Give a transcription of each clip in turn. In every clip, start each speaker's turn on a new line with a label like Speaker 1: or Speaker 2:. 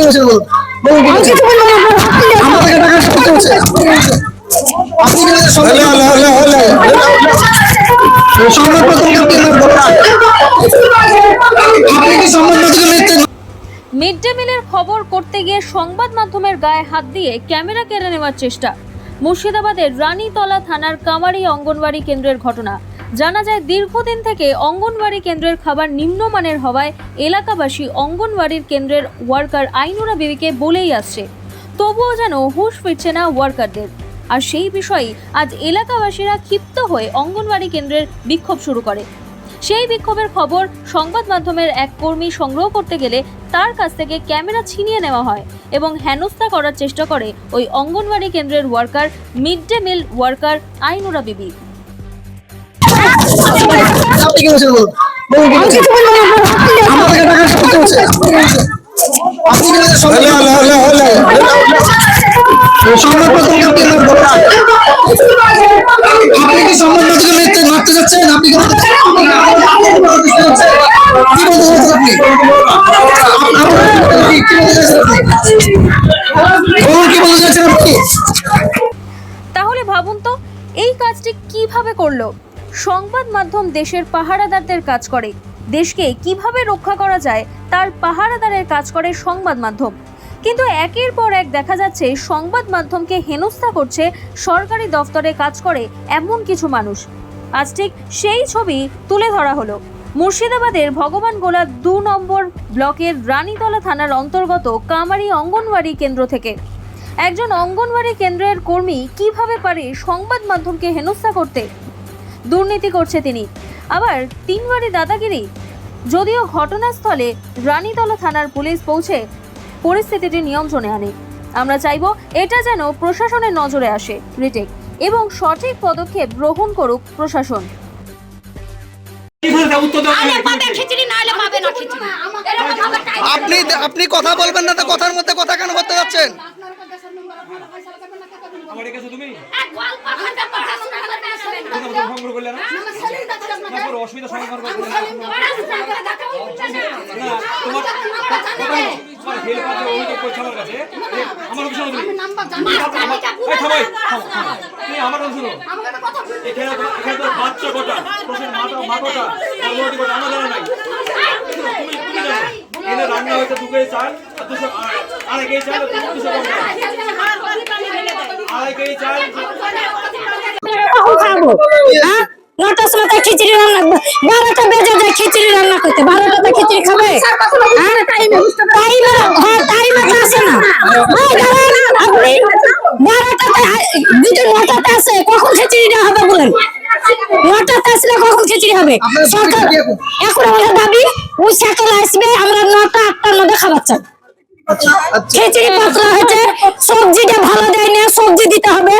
Speaker 1: বলছেন বলুন। বলুন কি বলছেন? আমাদের টাকা করতে হচ্ছে। আপনি কি বলছেন সংবাদ মাধ্যমকে আপনি কি সংবাদ মাধ্যমকে
Speaker 2: মিড ডে মিলের খবর করতে গিয়ে সংবাদ মাধ্যমের গায়ে হাত দিয়ে ক্যামেরা কেড়ে নেওয়ার চেষ্টা। মুর্শিদাবাদের রানীতলা থানার কামারি অঙ্গনওয়াড়ি কেন্দ্রের ঘটনা। জানা যায় দীর্ঘদিন থেকে অঙ্গনওয়াড়ি কেন্দ্রের খাবার নিম্নমানের হওয়ায় এলাকাবাসী অঙ্গনওয়াড়ির কেন্দ্রের ওয়ার্কার আইনুরা বিবিকে বলেই আসছে, তবুও যেন হুঁশ ফিরছে না ওয়ার্কারদের। আর সেই বিষয়ে আজ এলাকাবাসীরা ক্ষিপ্ত হয়ে অঙ্গনওয়াড়ি কেন্দ্রের বিক্ষোভ শুরু করে। সেই বিক্ষোভের খবর সংবাদ মাধ্যমের এক কর্মী সংগ্রহ করতে গেলে তার কাছ থেকে ক্যামেরা ছিনিয়ে নেওয়া হয় এবং হেনস্থা করার চেষ্টা করে ওই অঙ্গনওয়াড়ি কেন্দ্রের worker, mid day meal worker আইনুরা বিবি।
Speaker 1: আপনি কি বলছেন বলুন। বলুন কি বলছেন? আমাদের টাকা করতে হচ্ছে। আপনি কি বলছেন সংবাদ মাধ্যমকে আপনি কি সংবাদ মাধ্যমকে মারতে যাচ্ছেন? আপনি কি বলতে চাচ্ছেন?
Speaker 2: তাহলে ভাবুন তো, এই কাজটি কিভাবে করলো? সংবাদ মাধ্যম দেশের পাহারাদারদের কাজ করে, দেশকে কিভাবে রক্ষা করা যায় তার পাহারাদারের কাজ করে সংবাদ মাধ্যম। কিন্তু একের পর এক দেখা যাচ্ছে সংবাদ মাধ্যমকে হেনস্থা করছে সরকারি দফতরে কাজ করে এমন কিছু মানুষ। আজ ঠিক সেই ছবি তুলে ধরা হলো মুর্শিদাবাদের ভগবান গোলা 2 নম্বর ব্লকের রানীতলা থানার অন্তর্গত কামারি অঙ্গনওয়াড়ি কেন্দ্র থেকে। একজন অঙ্গনওয়াড়ি কেন্দ্রের কর্মী কিভাবে পারে সংবাদ মাধ্যমকে হেনস্থা করতে? দুর্নীতি করছে তিনি, আবার 3 বারে দাদাগিরি। যদিও ঘটনাস্থলে রানীতলা থানার পুলিশ পৌঁছে পরিস্থিতিটি নিয়ন্ত্রণে আনে। আমরা চাইব এটা যেন প্রশাসনের নজরে আসে, রিটেক এবং সঠিক পদক্ষেপ গ্রহণ করুক প্রশাসন।
Speaker 1: আপনি কথা বলবেন না তো, কথার মধ্যে কথা কেন বলতে যাচ্ছেন?
Speaker 3: রান্না হয়েছে 2 কেজি চাল, 2.5 কেজি চাল, 2.5 কেজি চাল।
Speaker 4: 9টার সময় তো খিচুড়ি রান্না, 12টা বেজে যায় খিচুড়ি রান্না করতে, 12টাতে খিচুড়ি খাবে? টাইমে তো আসে না। আপনি 9টাতে আসে, কখন খিচুড়িটা হবে বলেন? 9টাতে আসলে কখন খিচুড়ি হবে? এখন আমাদের দাবি ওই সকাল আসবে, আমরা 9টা 8টার মধ্যে খাবার চাই। খিচুড়ি পাতলা হয়েছে, সবজিটা ভালো দেয় না, সবজি দিতে হবে,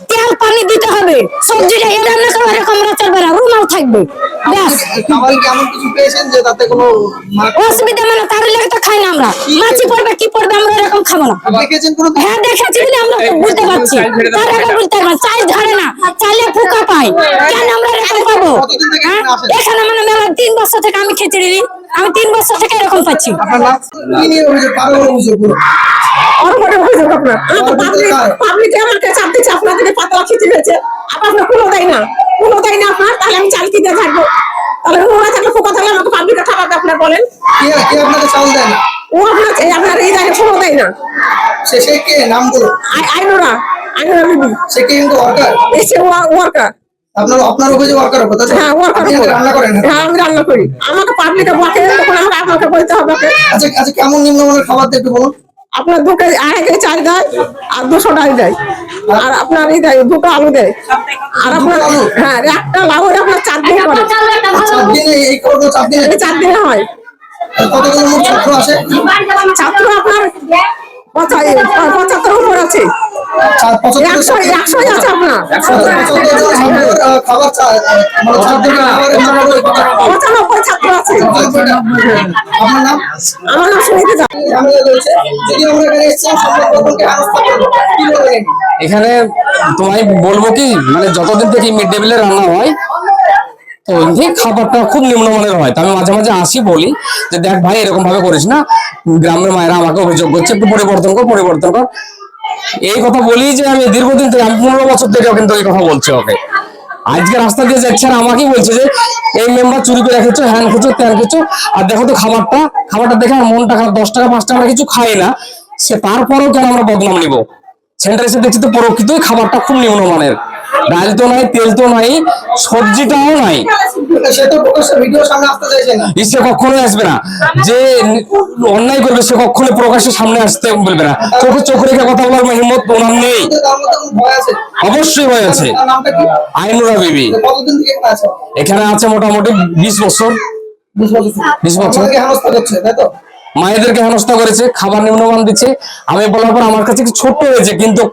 Speaker 4: তেল পানি দিতে হবে, সবজিটা এ রান্না করে আমরা চলবে না, রুমাল থাকবে ব্যাস। অসুবিধা মানে তার লেগে তো খাই না আমরা, মাছি পড়বে কি পড়বে আমরা এরকম খাবো না। হ্যাঁ দেখেছি বলে আমরা বুঝতে পারছি, তার আগে বুঝতে পারবো চাল ধরে না, চালে পোকা পাই, কেন আমরা এরকম পাবো? এখানে মানে মেলা 3 বছর থেকে আমি খিচুড়ি দিই, আমি 3 বছর থেকে এরকম পাচ্ছি। কোনো দেয় না আপনার, তাহলে আমি চাল কিনে থাকবো, তাহলে ওরা থাকলে পোকা থাকলে আমাকে পাবলিকে খাওয়াবে আপনার বলেন?
Speaker 1: চাল দেয় না
Speaker 4: ও আপনার এই জায়গায় কোনো দেয় না। আইনুরা বিবি,
Speaker 1: সে কি কিন্তু ওয়ার্কার?
Speaker 4: এসে ওয়ার্কার।
Speaker 1: আপনার অভিযোগ ওয়ার্কার কথা?
Speaker 4: হ্যাঁ ওয়ার্কার,
Speaker 1: রান্না করেন?
Speaker 4: হ্যাঁ আমি রান্না করি, আমাকে পাবলিকে বকে, তখন আমাকে বলতে হবে।
Speaker 1: আচ্ছা কেমন নিম্নমানের খাবার দেয় একটু বলুন।
Speaker 4: আপনার 2 কেজি 2.5 কেজি চাল দেয় আর 200 ডাল দেয়, আর আপনার এই দেয় 2টা আলু দেয়, আর আপনার হ্যাঁ একটা লাউ আপনার 4 দিন করে।
Speaker 1: 4 দিনে এই করবো? 4 দিনে
Speaker 4: 4 দিনে হয়।
Speaker 1: কতগুলো মোট ছাত্র আসে?
Speaker 4: ছাত্র আপনার 75 উপর আছে, 100 আছে আপনার। 95 ছাত্র আছে।
Speaker 1: আমার নাম
Speaker 4: সুনিতা।
Speaker 5: এখানে তোমায় বলবো কি, মানে যতদিন থেকে মিড ডে মিলের রান্না হয় তো এই খাবারটা খুব নিম্নমানের হয়। তো আমি মাঝে মাঝে আসি, বলি যে দেখ ভাই এরকম ভাবে করিস না, গ্রামের মায়েরা আমাকে অভিযোগ করছে, একটু পরিবর্তন কর। এই কথা বলি যে আমি দীর্ঘদিন থেকে, আমি 15 বছর থেকে কিন্তু এই কথা বলছি ওকে। আজকে রাস্তা দিয়ে যাচ্ছে আর আমাকেই বলছে যে এই মেম্বার চুরি করে রেখেছো, হ্যান খেছো ত্যান খেছো, আর দেখো তো খাবারটা দেখে আমার মনটা খারাপ। 10 টাকা 5 টাকা আমরা কিছু খাই না, সে তারপরেও কেন আমরা বদনাম নিব? সেন্টার এসে দেখছি তো প্রকৃতই খাবারটা খুব নিম্নমানের, ডাল তো নাই, তেল তো নাই, সবজিটাও নাই।
Speaker 1: সে তো প্রকাশ্যে ভিডিও সামনে আসতে চাইছে না।
Speaker 5: সে কখনোই আসবে না, যে অন্যায় করবে সে কখনোই প্রকাশ্যে সামনে আসতে বলবে না। চোখ রেখে কথা বলার হিম্মত ওনার নেই।
Speaker 1: তার মধ্যে কোনো ভয় আছে?
Speaker 5: অবশ্যই ভয় আছে।
Speaker 1: তার নামটা কি?
Speaker 5: আইনুরা বিবি
Speaker 1: কতদিন থেকে এখানে আছে?
Speaker 5: এখানে আছে মোটামুটি 20 বছর।
Speaker 1: 20 বছর।
Speaker 5: 20 বছর।
Speaker 1: আমাকে হেনস্থা করছে, তাই তো?
Speaker 5: মায়েদেরকে হেনস্থা করেছে, খাবার নিম্নমান দিচ্ছে। আমি বলার পর আমার কাছে একটু ছোট্ট হয়েছে, কিন্তু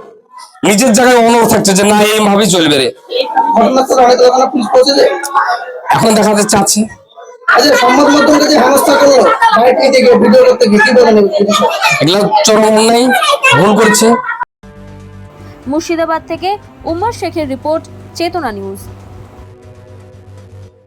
Speaker 5: নিজের জায়গায় অনড় থাকছে যে না এইভাবেই চলবে রে।
Speaker 1: ঘটনাস্থলে হয়তো ওখানে পুলিশ পৌঁছেছে।
Speaker 5: এখন দেখা যাচ্ছে আছে।
Speaker 1: আচ্ছা, সংবাদ মাধ্যমকে যে হেনস্থা করলো, বাইরে থেকে ভিডিও করতে গিয়ে, কি বলেন এই বিষয়ে?
Speaker 5: এগুলো চরম অন্যায়, ভুল করছে।
Speaker 2: মুর্শিদাবাদ থেকে উম্মার শেখের রিপোর্ট, চেতনা নিউজ।